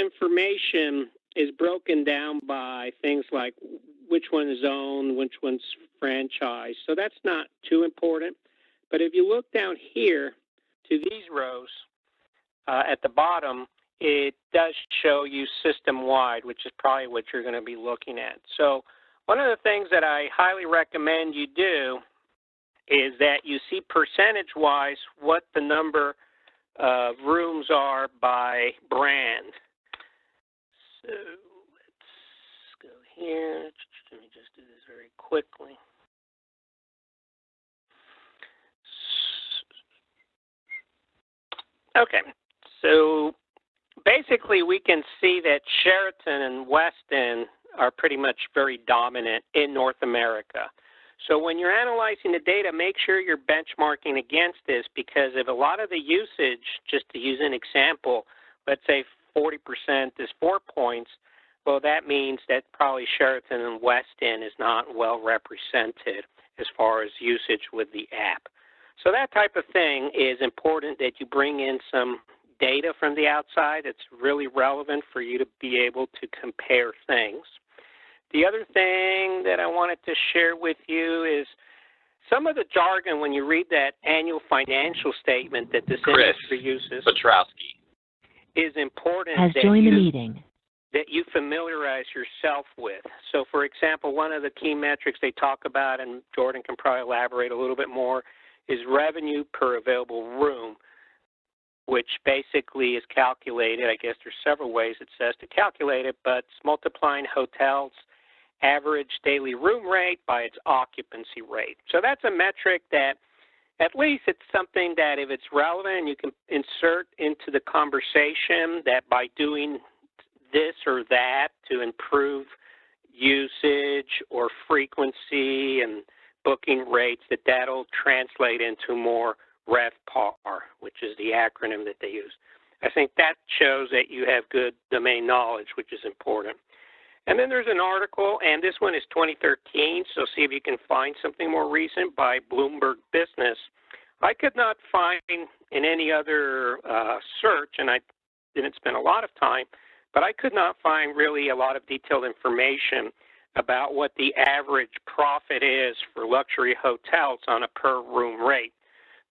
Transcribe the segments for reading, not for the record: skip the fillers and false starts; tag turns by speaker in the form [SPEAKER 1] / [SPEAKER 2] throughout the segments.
[SPEAKER 1] information is broken down by things like which one is owned, which one's franchise. So that's not too important. But if you look down here to these rows at the bottom, it does show you system-wide, which is probably what you're going to be looking at. So one of the things that I highly recommend you do is that you see percentage-wise what the number of rooms are by brand. So let's go here. Let me just do this very quickly. Okay, so basically we can see that Sheraton and Westin are pretty much very dominant in North America. So when you're analyzing the data, make sure you're benchmarking against this, because if a lot of the usage, just to use an example, let's say 40% is 4 points, well, that means that probably Sheraton and Westin is not well represented as far as usage with the app. So that type of thing is important, that you bring in some data from the outside that's really relevant for you to be able to compare things. The other thing that I wanted to share with you is some of the jargon when you read that annual financial statement that this industry uses is important that you familiarize yourself with. So, for example, one of the key metrics they talk about, and Jordan can probably elaborate a little bit more, is revenue per available room, which basically is calculated. I guess there's several ways it says to calculate it, but it's multiplying hotels' average daily room rate by its occupancy rate. So that's a metric that at least it's something that if it's relevant, you can insert into the conversation that by doing this or that to improve usage or frequency and booking rates, that'll translate into more RevPAR, which is the acronym that they use. I think that shows that you have good domain knowledge, which is important. And then there's an article, and this one is 2013, so see if you can find something more recent by Bloomberg Business. I could not find in any other search, and I didn't spend a lot of time, but I could not find really a lot of detailed information about what the average profit is for luxury hotels on a per room rate.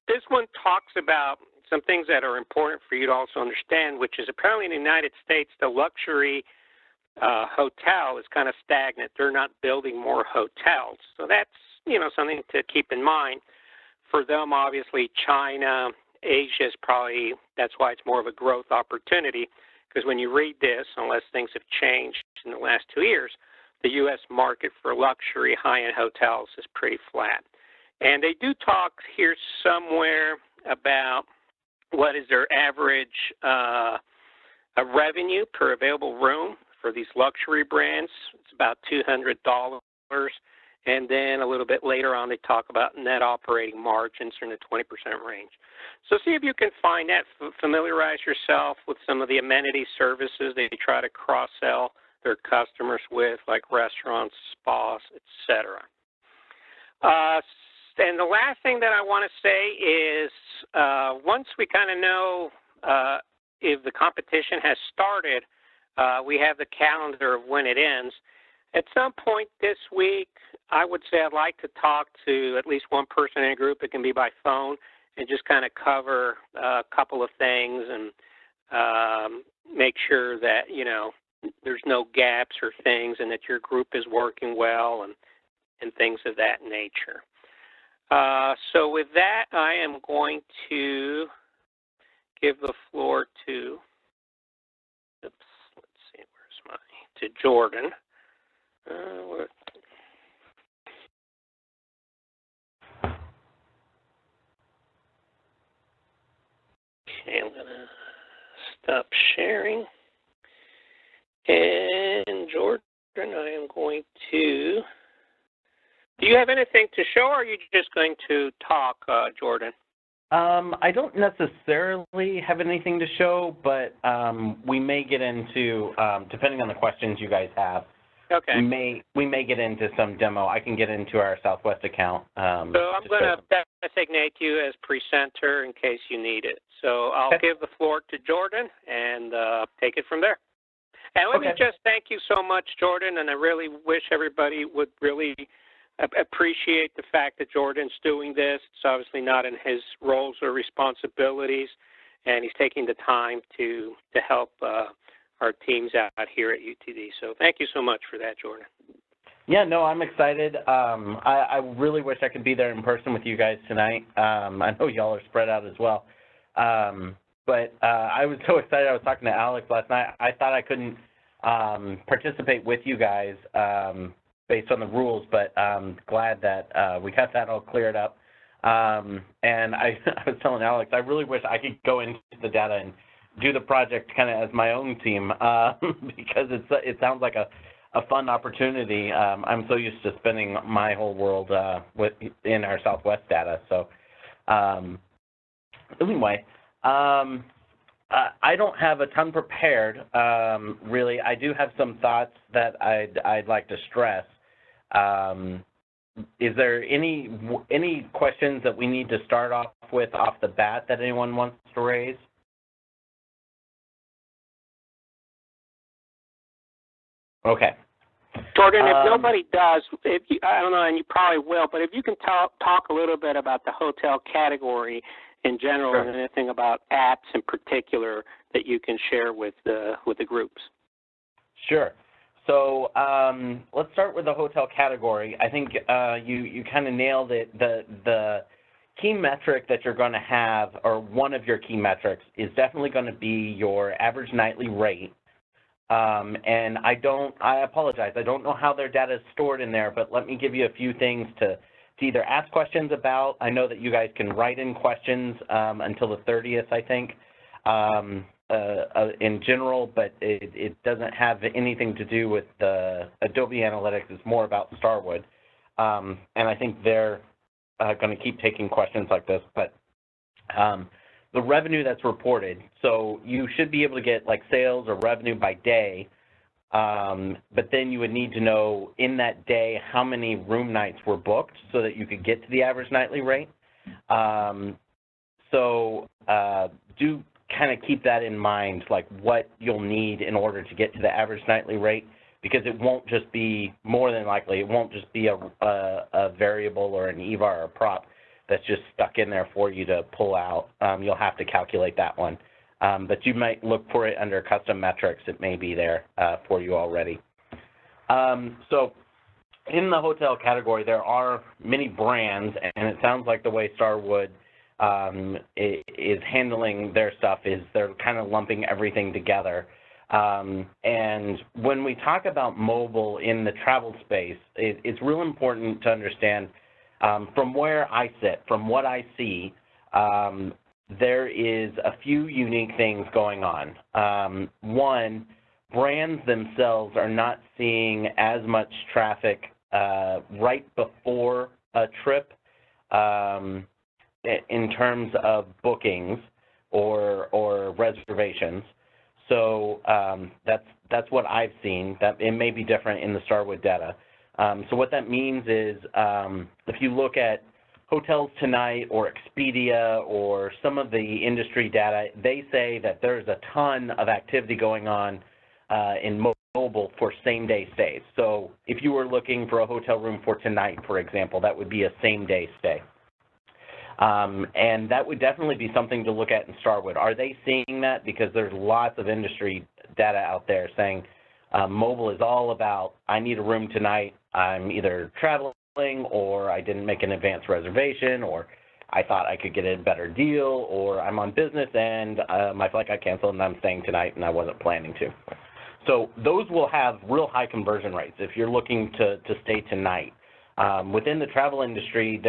[SPEAKER 1] This one talks about some things that are important for you to also understand, which is apparently in the United States, the luxury hotel is kind of stagnant. They're not building more hotels. So that's, something to keep in mind. For them, obviously, China, Asia is probably, that's why it's more of a growth opportunity, because when you read this, unless things have changed in the last 2 years, the U.S. market for luxury high-end hotels is pretty flat. And they do talk here somewhere about what is their average revenue per available room for these luxury brands. It's about $200. And then a little bit later on, they talk about net operating margins in the 20% range. So see if you can find that, familiarize yourself with some of the amenity services they try to cross-sell their customers with, like restaurants, spas, etc. And the last thing that I want to say is once we kind of know if the competition has started, we have the calendar of when it ends. At some point this week, I would say I'd like to talk to at least one person in a group. It can be by phone, and just kind of cover a couple of things and make sure that, there's no gaps or things, and that your group is working well and things of that nature. So with that, I am going to give the floor to, to Jordan. Okay, I'm going to stop sharing. And Jordan, I am going to, do you have anything to show, or are you just going to talk, Jordan?
[SPEAKER 2] I don't necessarily have anything to show, but we may get into, depending on the questions you guys have,
[SPEAKER 1] okay.
[SPEAKER 2] we may get into some demo. I can get into our Southwest account.
[SPEAKER 1] So I'm going to designate you as presenter in case you need it. So I'll give the floor to Jordan and take it from there. And let me
[SPEAKER 2] Okay.
[SPEAKER 1] just thank you so much, Jordan, and I really wish everybody would really appreciate the fact that Jordan's doing this. It's obviously not in his roles or responsibilities, and he's taking the time to help our teams out here at UTD. So thank you so much for that, Jordan.
[SPEAKER 2] Yeah, no, I'm excited. I really wish I could be there in person with you guys tonight. I know y'all are spread out as well. But I was so excited. I was talking to Alex last night. I thought I couldn't participate with you guys based on the rules, but I'm glad that we got that all cleared up. And I was telling Alex, I really wish I could go into the data and do the project kind of as my own team because it sounds like a fun opportunity. I'm so used to spending my whole world in our Southwest data. So anyway, I don't have a ton prepared, really. I do have some thoughts that I'd like to stress. Is there any questions that we need to start off with off the bat that anyone wants to raise? Okay.
[SPEAKER 1] Jordan, if nobody does, I don't know, and you probably will, but if you can talk a little bit about the hotel category in general,
[SPEAKER 2] Sure.
[SPEAKER 1] and anything about apps in particular that you can share with the groups.
[SPEAKER 2] Sure. So let's start with the hotel category. I think you kind of nailed it. The key metric that you're going to have, or one of your key metrics, is definitely going to be your average nightly rate. And I apologize, I don't know how their data is stored in there, but let me give you a few things to either ask questions about. I know that you guys can write in questions until the 30th, I think, in general, but it doesn't have anything to do with the Adobe Analytics. It's more about Starwood. And I think they're going to keep taking questions like this, but the revenue that's reported, so you should be able to get like sales or revenue by day, but then you would need to know in that day how many room nights were booked so that you could get to the average nightly rate. Do kind of keep that in mind, like what you'll need in order to get to the average nightly rate, because it won't just be, more than likely, it won't just be a variable or an EVAR or a prop that's just stuck in there for you to pull out. You'll have to calculate that one. But you might look for it under custom metrics. It may be there for you already. So in the hotel category, there are many brands, and it sounds like the way Starwood is handling their stuff is they're kind of lumping everything together. And when we talk about mobile in the travel space, it's real important to understand from where I sit, from what I see, there is a few unique things going on. One, brands themselves are not seeing as much traffic right before a trip in terms of bookings or reservations. So that's what I've seen. That it may be different in the Starwood data. So what that means is if you look at Hotels Tonight or Expedia or some of the industry data, they say that there's a ton of activity going on in mobile for same-day stays. So if you were looking for a hotel room for tonight, for example, that would be a same-day stay. And that would definitely be something to look at in Starwood. Are they seeing that? Because there's lots of industry data out there saying mobile is all about, I need a room tonight, I'm either traveling or I didn't make an advance reservation, or I thought I could get a better deal, or I'm on business and my flight got canceled and I'm staying tonight and I wasn't planning to. So those will have real high conversion rates if you're looking to stay tonight. Within the travel industry,